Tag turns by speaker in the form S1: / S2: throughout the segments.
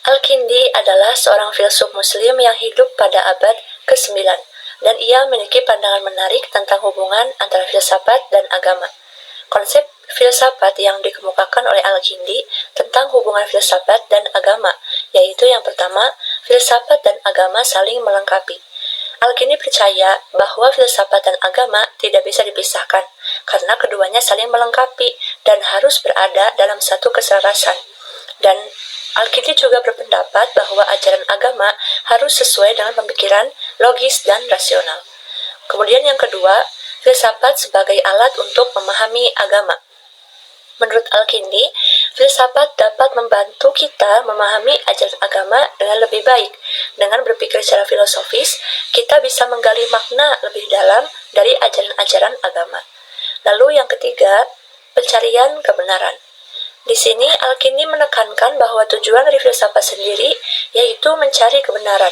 S1: Al-Kindi adalah seorang filsuf muslim yang hidup pada abad ke-9, dan ia memiliki pandangan menarik tentang hubungan antara filsafat dan agama. Konsep filsafat yang dikemukakan oleh Al-Kindi tentang hubungan filsafat dan agama, yaitu yang pertama, filsafat dan agama saling melengkapi. Al-Kindi percaya bahwa filsafat dan agama tidak bisa dipisahkan, karena keduanya saling melengkapi dan harus berada dalam satu keselarasan. Dan Al-Kindi juga berpendapat bahwa ajaran agama harus sesuai dengan pemikiran logis dan rasional. Kemudian yang kedua, filsafat sebagai alat untuk memahami agama. Menurut Al-Kindi, filsafat dapat membantu kita memahami ajaran agama dengan lebih baik. Dengan berpikir secara filosofis, kita bisa menggali makna lebih dalam dari ajaran-ajaran agama. Lalu yang ketiga, pencarian kebenaran. Di sini Al-Kindi menekankan bahwa tujuan dari filsafat sendiri yaitu mencari kebenaran.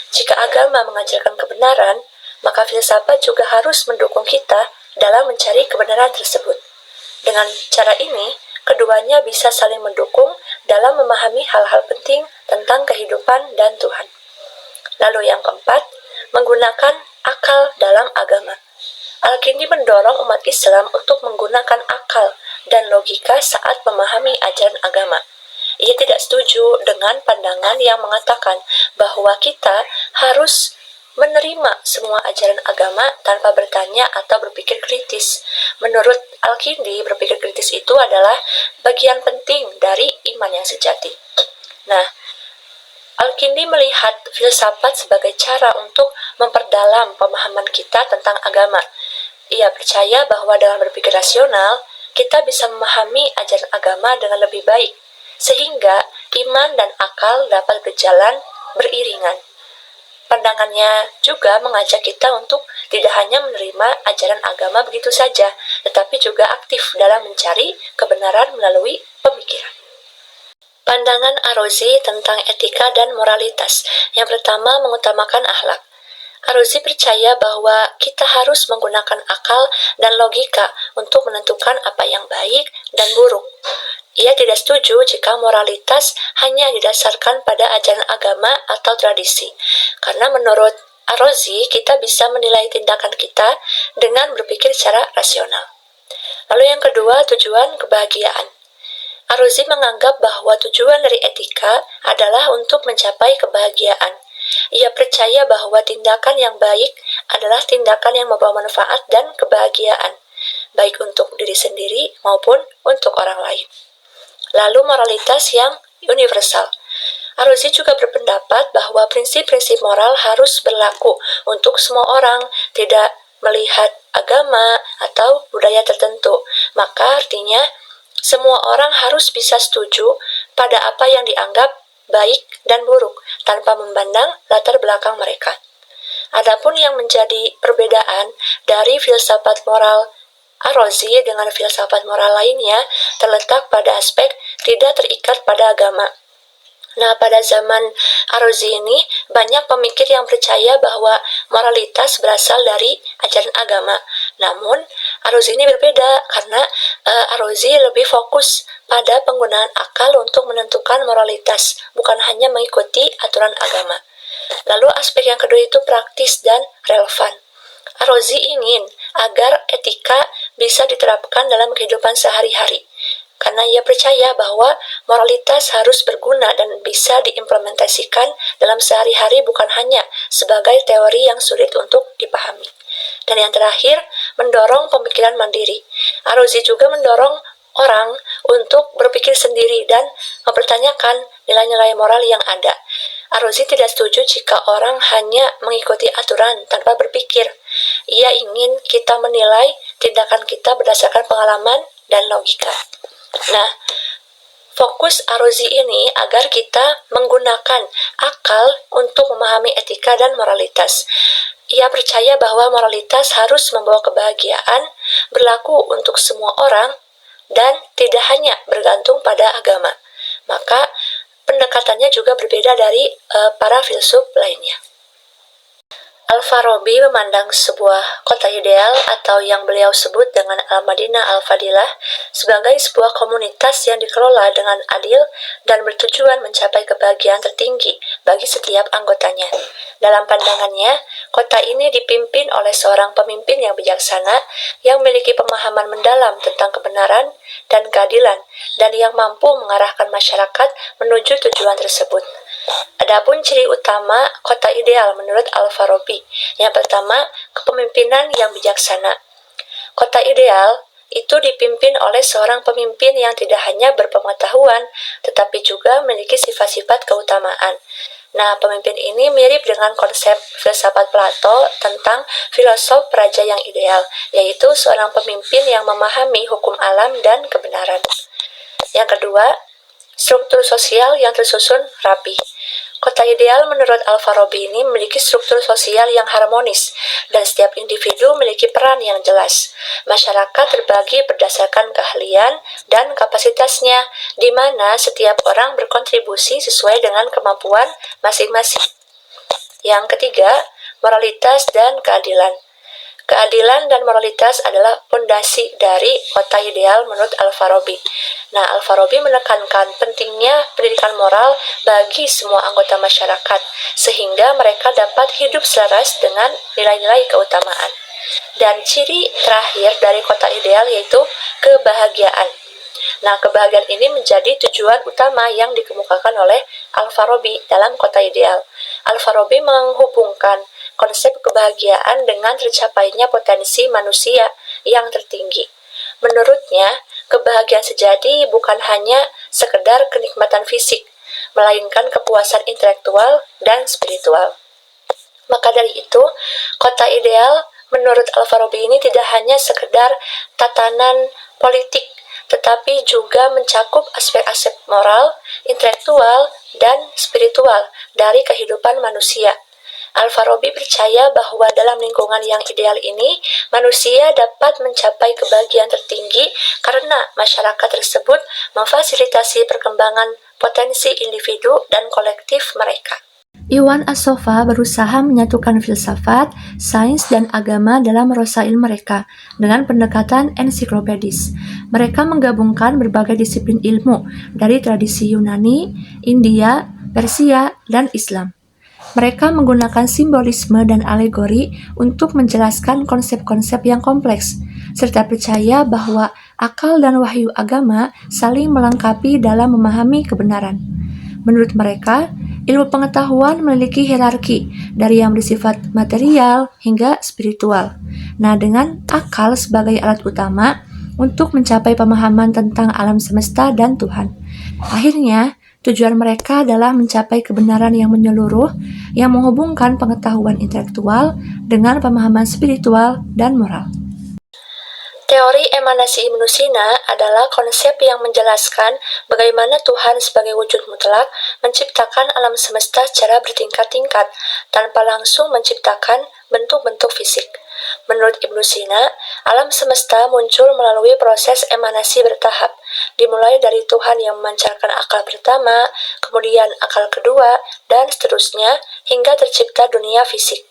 S1: Jika agama mengajarkan kebenaran, maka filsafat juga harus mendukung kita dalam mencari kebenaran tersebut. Dengan cara ini, keduanya bisa saling mendukung dalam memahami hal-hal penting tentang kehidupan dan Tuhan. Lalu yang keempat, menggunakan akal dalam agama. Al-Kindi mendorong umat Islam untuk menggunakan akal dan logika saat memahami ajaran agama. Ia tidak setuju dengan pandangan yang mengatakan bahwa kita harus menerima semua ajaran agama tanpa bertanya atau berpikir kritis. Menurut Al-Kindi, berpikir kritis itu adalah bagian penting dari iman yang sejati. Nah, Al-Kindi melihat filsafat sebagai cara untuk memperdalam pemahaman kita tentang agama. Ia percaya bahwa dalam berpikir rasional, kita bisa memahami ajaran agama dengan lebih baik, sehingga iman dan akal dapat berjalan beriringan. Pandangannya juga mengajak kita untuk tidak hanya menerima ajaran agama begitu saja, tetapi juga aktif dalam mencari kebenaran melalui pemikiran. Pandangan Ar-Razi tentang etika dan moralitas. Yang pertama, mengutamakan akhlak. Ar-Razi percaya bahwa kita harus menggunakan akal dan logika untuk menentukan apa yang baik dan buruk. Ia tidak setuju jika moralitas hanya didasarkan pada ajaran agama atau tradisi, karena menurut Ar-Razi kita bisa menilai tindakan kita dengan berpikir secara rasional. Lalu yang kedua, tujuan kebahagiaan. Ar-Razi menganggap bahwa tujuan dari etika adalah untuk mencapai kebahagiaan. Ia percaya bahwa tindakan yang baik adalah tindakan yang membawa manfaat dan kebahagiaan, baik untuk diri sendiri maupun untuk orang lain. Lalu moralitas yang universal. Ar-Razi juga berpendapat bahwa prinsip-prinsip moral harus berlaku untuk semua orang, tidak melihat agama atau budaya tertentu. Maka artinya, semua orang harus bisa setuju pada apa yang dianggap baik dan buruk, tanpa memandang latar belakang mereka. Adapun yang menjadi perbedaan dari filsafat moral Ar-Razi dengan filsafat moral lainnya terletak pada aspek tidak terikat pada agama. Nah, pada zaman Ar-Razi ini, banyak pemikir yang percaya bahwa moralitas berasal dari ajaran agama. Namun, Ar-Razi ini berbeda karena Ar-Razi lebih fokus pada penggunaan akal untuk menentukan moralitas, bukan hanya mengikuti aturan agama. Lalu aspek yang kedua itu praktis dan relevan. Ar-Razi ingin agar etika bisa diterapkan dalam kehidupan sehari-hari, karena ia percaya bahwa moralitas harus berguna dan bisa diimplementasikan dalam sehari-hari, bukan hanya sebagai teori yang sulit untuk dipahami. Dan yang terakhir, mendorong pemikiran mandiri. Ar-Razi juga mendorong orang untuk berpikir sendiri dan mempertanyakan nilai-nilai moral yang ada. Ar-Razi tidak setuju jika orang hanya mengikuti aturan tanpa berpikir. Ia ingin kita menilai tindakan kita berdasarkan pengalaman dan logika. Nah, fokus Ar-Razi ini agar kita menggunakan akal untuk memahami etika dan moralitas. Ia percaya bahwa moralitas harus membawa kebahagiaan, berlaku untuk semua orang, dan tidak hanya bergantung pada agama. Maka pendekatannya juga berbeda dari para filsuf lainnya. Al-Farabi memandang sebuah kota ideal atau yang beliau sebut dengan Al-Madinah Al-Fadilah sebagai sebuah komunitas yang dikelola dengan adil dan bertujuan mencapai kebahagiaan tertinggi bagi setiap anggotanya. Dalam pandangannya, kota ini dipimpin oleh seorang pemimpin yang bijaksana yang memiliki pemahaman mendalam tentang kebenaran dan keadilan dan yang mampu mengarahkan masyarakat menuju tujuan tersebut. Adapun ciri utama kota ideal menurut Al-Farabi, yang pertama, kepemimpinan yang bijaksana. Kota ideal itu dipimpin oleh seorang pemimpin yang tidak hanya berpengetahuan, tetapi juga memiliki sifat-sifat keutamaan. Nah, pemimpin ini mirip dengan konsep filsafat Plato tentang filosof raja yang ideal, yaitu seorang pemimpin yang memahami hukum alam dan kebenaran. Yang kedua, struktur sosial yang tersusun rapi. Kota ideal menurut Al-Farabi ini memiliki struktur sosial yang harmonis, dan setiap individu memiliki peran yang jelas. Masyarakat terbagi berdasarkan keahlian dan kapasitasnya, di mana setiap orang berkontribusi sesuai dengan kemampuan masing-masing. Yang ketiga, moralitas dan keadilan. Keadilan dan moralitas adalah fondasi dari kota ideal menurut Al-Farabi. Nah, Al-Farabi menekankan pentingnya pendidikan moral bagi semua anggota masyarakat, sehingga mereka dapat hidup selaras dengan nilai-nilai keutamaan. Dan ciri terakhir dari kota ideal yaitu kebahagiaan. Nah, kebahagiaan ini menjadi tujuan utama yang dikemukakan oleh Al-Farabi dalam kota ideal. Al-Farabi menghubungkan konsep kebahagiaan dengan tercapainya potensi manusia yang tertinggi. Menurutnya, kebahagiaan sejati bukan hanya sekedar kenikmatan fisik, melainkan kepuasan intelektual dan spiritual. Maka dari itu, kota ideal menurut Al-Farabi ini tidak hanya sekedar tatanan politik, tetapi juga mencakup aspek-aspek moral, intelektual, dan spiritual dari kehidupan manusia. Al-Farabi percaya bahwa dalam lingkungan yang ideal ini, manusia dapat mencapai kebahagiaan tertinggi karena masyarakat tersebut memfasilitasi perkembangan potensi individu dan kolektif mereka. Iwan As-Sofa berusaha menyatukan filsafat, sains, dan agama dalam rosail mereka dengan pendekatan ensiklopedis. Mereka menggabungkan berbagai disiplin ilmu dari tradisi Yunani, India, Persia, dan Islam. Mereka menggunakan simbolisme dan alegori untuk menjelaskan konsep-konsep yang kompleks, serta percaya bahwa akal dan wahyu agama saling melengkapi dalam memahami kebenaran. Menurut mereka, ilmu pengetahuan memiliki hierarki dari yang bersifat material hingga spiritual. Nah, dengan akal sebagai alat utama untuk mencapai pemahaman tentang alam semesta dan Tuhan. Akhirnya, tujuan mereka adalah mencapai kebenaran yang menyeluruh, yang menghubungkan pengetahuan intelektual dengan pemahaman spiritual dan moral. Teori emanasi Ibnu Sina adalah konsep yang menjelaskan bagaimana Tuhan sebagai wujud mutlak menciptakan alam semesta secara bertingkat-tingkat, tanpa langsung menciptakan bentuk-bentuk fisik. Menurut Ibnu Sina, alam semesta muncul melalui proses emanasi bertahap, dimulai dari Tuhan yang memancarkan akal pertama, kemudian akal kedua, dan seterusnya hingga tercipta dunia fisik.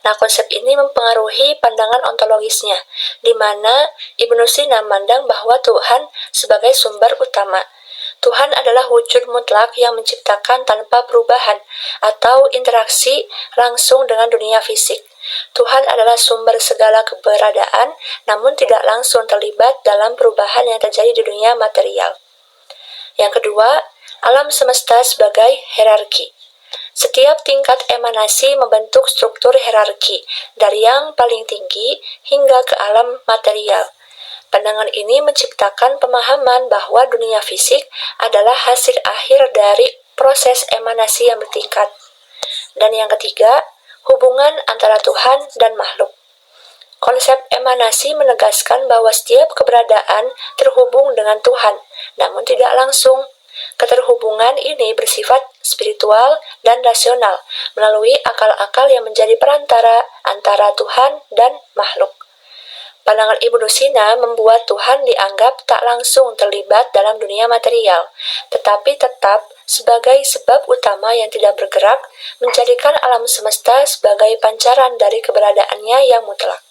S1: Nah, konsep ini mempengaruhi pandangan ontologisnya, di mana Ibnu Sina memandang bahwa Tuhan sebagai sumber utama. Tuhan adalah wujud mutlak yang menciptakan tanpa perubahan atau interaksi langsung dengan dunia fisik. Tuhan adalah sumber segala keberadaan, namun tidak langsung terlibat dalam perubahan yang terjadi di dunia material. Yang kedua, alam semesta sebagai hierarki. Setiap tingkat emanasi membentuk struktur hierarki, dari yang paling tinggi hingga ke alam material. Pandangan ini menciptakan pemahaman bahwa dunia fisik adalah hasil akhir dari proses emanasi yang bertingkat. Dan yang ketiga, hubungan antara Tuhan dan makhluk. Konsep emanasi menegaskan bahwa setiap keberadaan terhubung dengan Tuhan, namun tidak langsung. Keterhubungan ini bersifat spiritual dan rasional melalui akal-akal yang menjadi perantara antara Tuhan dan makhluk. Pandangan Ibnu Sina membuat Tuhan dianggap tak langsung terlibat dalam dunia material, tetapi tetap sebagai sebab utama yang tidak bergerak, menjadikan alam semesta sebagai pancaran dari keberadaannya yang mutlak.